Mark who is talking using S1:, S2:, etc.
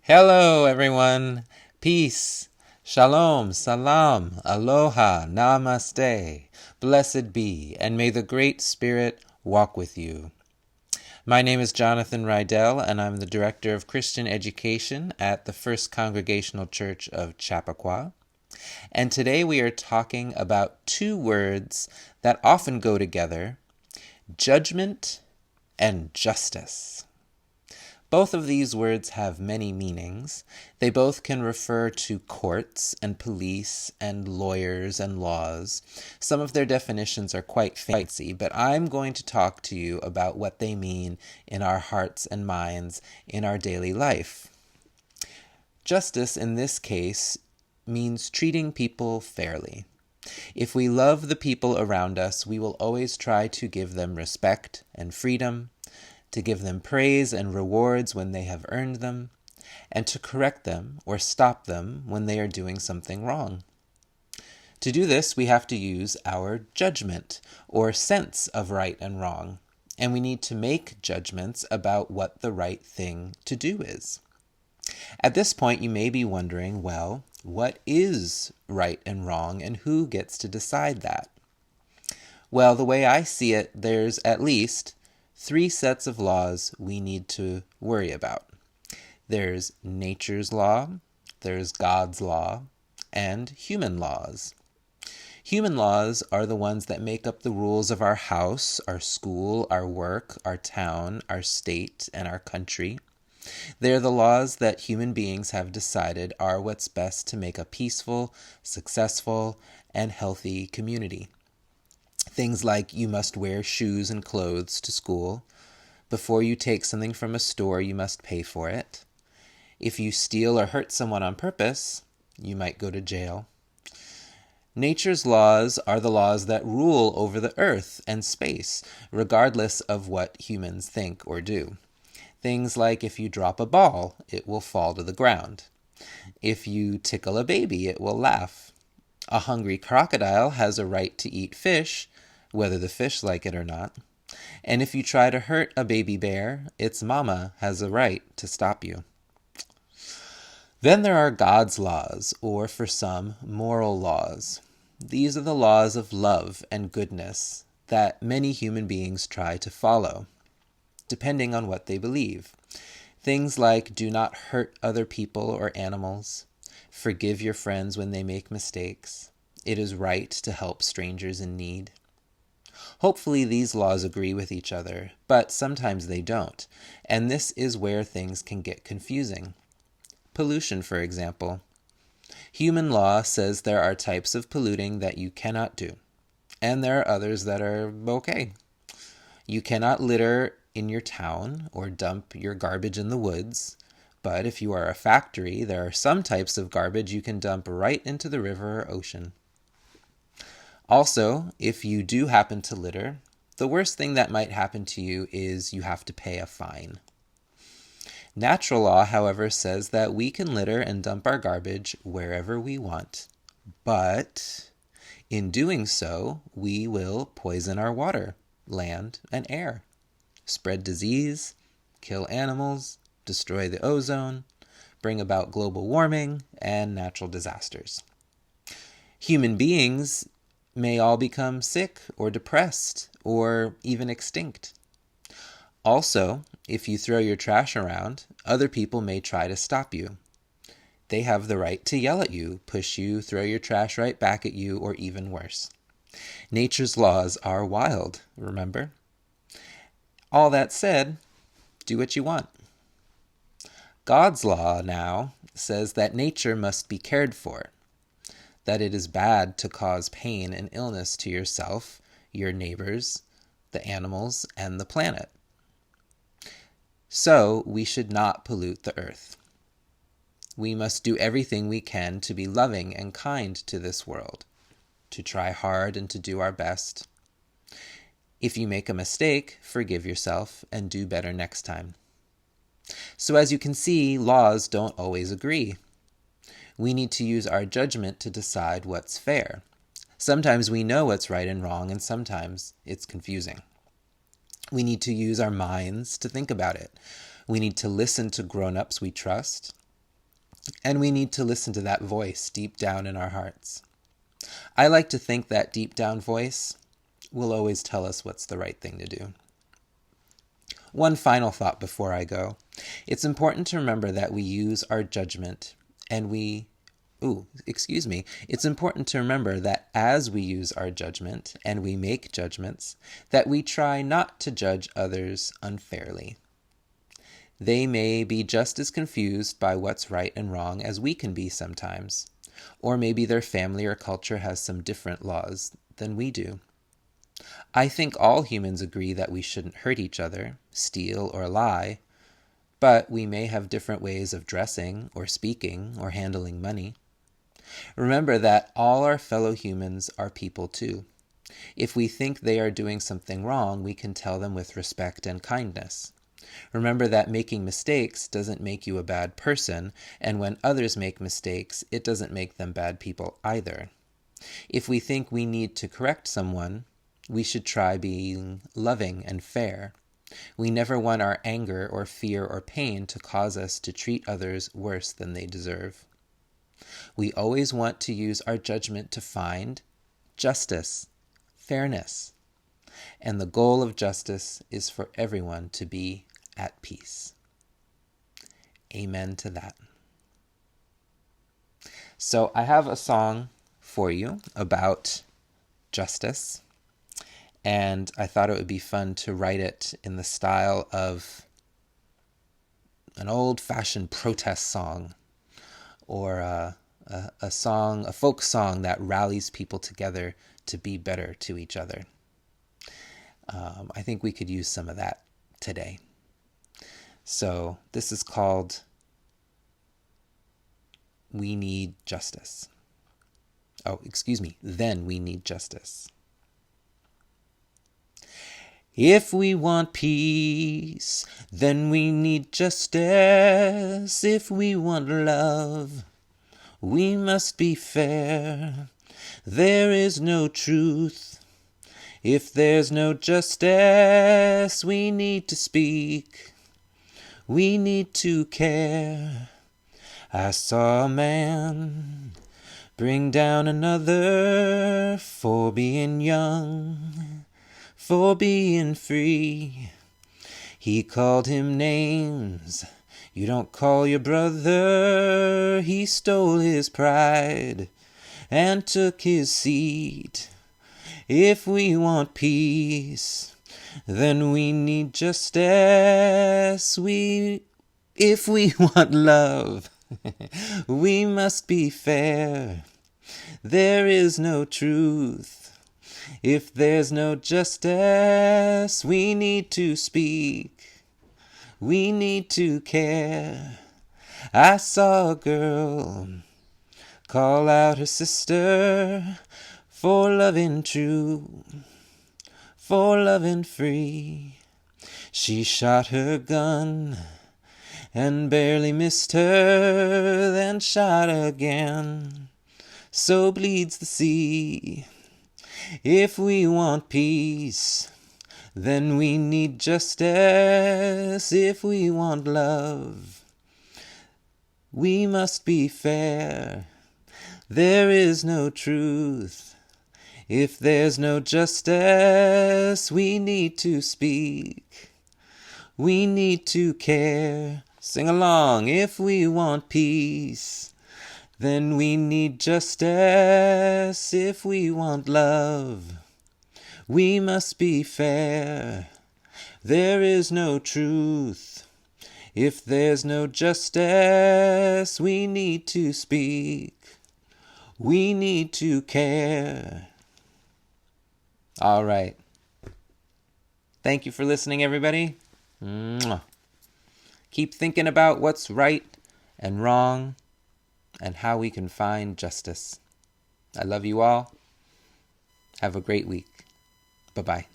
S1: Hello, everyone. Peace, shalom, salam, aloha, namaste. Blessed be, and may the Great Spirit walk with you. My name is Jonathan Rydell, and I'm the Director of Christian Education at the First Congregational Church of Chappaqua. And today we are talking about two words that often go together: judgment and justice. Both of these words have many meanings. They both can refer to courts and police and lawyers and laws. Some of their definitions are quite fancy, but I'm going to talk to you about what they mean in our hearts and minds in our daily life. Justice, in this case, means treating people fairly. If we love the people around us, we will always try to give them respect and freedom, to give them praise and rewards when they have earned them, and to correct them or stop them when they are doing something wrong. To do this, we have to use our judgment or sense of right and wrong, and we need to make judgments about what the right thing to do is. At this point, you may be wondering, well, what is right and wrong, and who gets to decide that? Well, the way I see it, there's at least three sets of laws we need to worry about. There's nature's law, there's God's law, and human laws. Human laws are the ones that make up the rules of our house, our school, our work, our town, our state, and our country. They're the laws that human beings have decided are what's best to make a peaceful, successful, and healthy community. Things like you must wear shoes and clothes to school. Before you take something from a store, you must pay for it. If you steal or hurt someone on purpose, you might go to jail. Nature's laws are the laws that rule over the earth and space, regardless of what humans think or do. Things like if you drop a ball, it will fall to the ground. If you tickle a baby, it will laugh. A hungry crocodile has a right to eat fish, whether the fish like it or not. And if you try to hurt a baby bear, its mama has a right to stop you. Then there are God's laws, or for some, moral laws. These are the laws of love and goodness that many human beings try to follow, depending on what they believe. Things like do not hurt other people or animals, forgive your friends when they make mistakes, it is right to help strangers in need. Hopefully these laws agree with each other, but sometimes they don't, and this is where things can get confusing. Pollution, for example. Human law says there are types of polluting that you cannot do, and there are others that are okay. You cannot litter in your town or dump your garbage in the woods, but if you are a factory, there are some types of garbage you can dump right into the river or ocean. Also, if you do happen to litter, the worst thing that might happen to you is you have to pay a fine. Natural law, however, says that we can litter and dump our garbage wherever we want, but in doing so, we will poison our water, land, and air, spread disease, kill animals, destroy the ozone, bring about global warming, and natural disasters. Human beings may all become sick or depressed or even extinct. Also, if you throw your trash around, other people may try to stop you. They have the right to yell at you, push you, throw your trash right back at you, or even worse. Nature's laws are wild, remember? All that said, do what you want. God's law now says that nature must be cared for, that it is bad to cause pain and illness to yourself, your neighbors, the animals, and the planet. So we should not pollute the earth. We must do everything we can to be loving and kind to this world, to try hard and to do our best. If you make a mistake, forgive yourself and do better next time. So as you can see, laws don't always agree. We need to use our judgment to decide what's fair. Sometimes we know what's right and wrong, and sometimes it's confusing. We need to use our minds to think about it. We need to listen to grown-ups we trust. And we need to listen to that voice deep down in our hearts. I like to think that deep down voice will always tell us what's the right thing to do. One final thought before I go. It's important to remember that we use our judgment It's important to remember that as we use our judgment and we make judgments, that we try not to judge others unfairly. They may be just as confused by what's right and wrong as we can be sometimes, or maybe their family or culture has some different laws than we do. I think all humans agree that we shouldn't hurt each other, steal, or lie, but we may have different ways of dressing, or speaking, or handling money. Remember that all our fellow humans are people too. If we think they are doing something wrong, we can tell them with respect and kindness. Remember that making mistakes doesn't make you a bad person, and when others make mistakes, it doesn't make them bad people either. If we think we need to correct someone, we should try being loving and fair. We never want our anger or fear or pain to cause us to treat others worse than they deserve. We always want to use our judgment to find justice, fairness, and the goal of justice is for everyone to be at peace. Amen to that. So I have a song for you about justice, and I thought it would be fun to write it in the style of an old-fashioned protest song, or a folk song that rallies people together to be better to each other. I think we could use some of that today. So this is called We Need Justice. Then We Need Justice. If we want peace, then we need justice. If we want love, we must be fair. There is no truth if there's no justice. We need to speak. We need to care. I saw a man bring down another for being young, for being free. He called him names you don't call your brother. He stole his pride and took his seat. If we want peace, then we need justice. If we want love, we must be fair. There is no truth if there's no justice. We need to speak. We need to care. I saw a girl call out her sister for loving true, for loving free. She shot her gun and barely missed her, then shot again. So bleeds the sea. If we want peace, then we need justice. If we want love, we must be fair. There is no truth if there's no justice. We need to speak. We need to care. Sing along. If we want peace, then we need justice. If we want love, we must be fair. There is no truth if there's no justice. We need to speak. We need to care. All right. Thank you for listening, everybody. Mwah. Keep thinking about what's right and wrong and how we can find justice. I love you all. Have a great week. Bye-bye.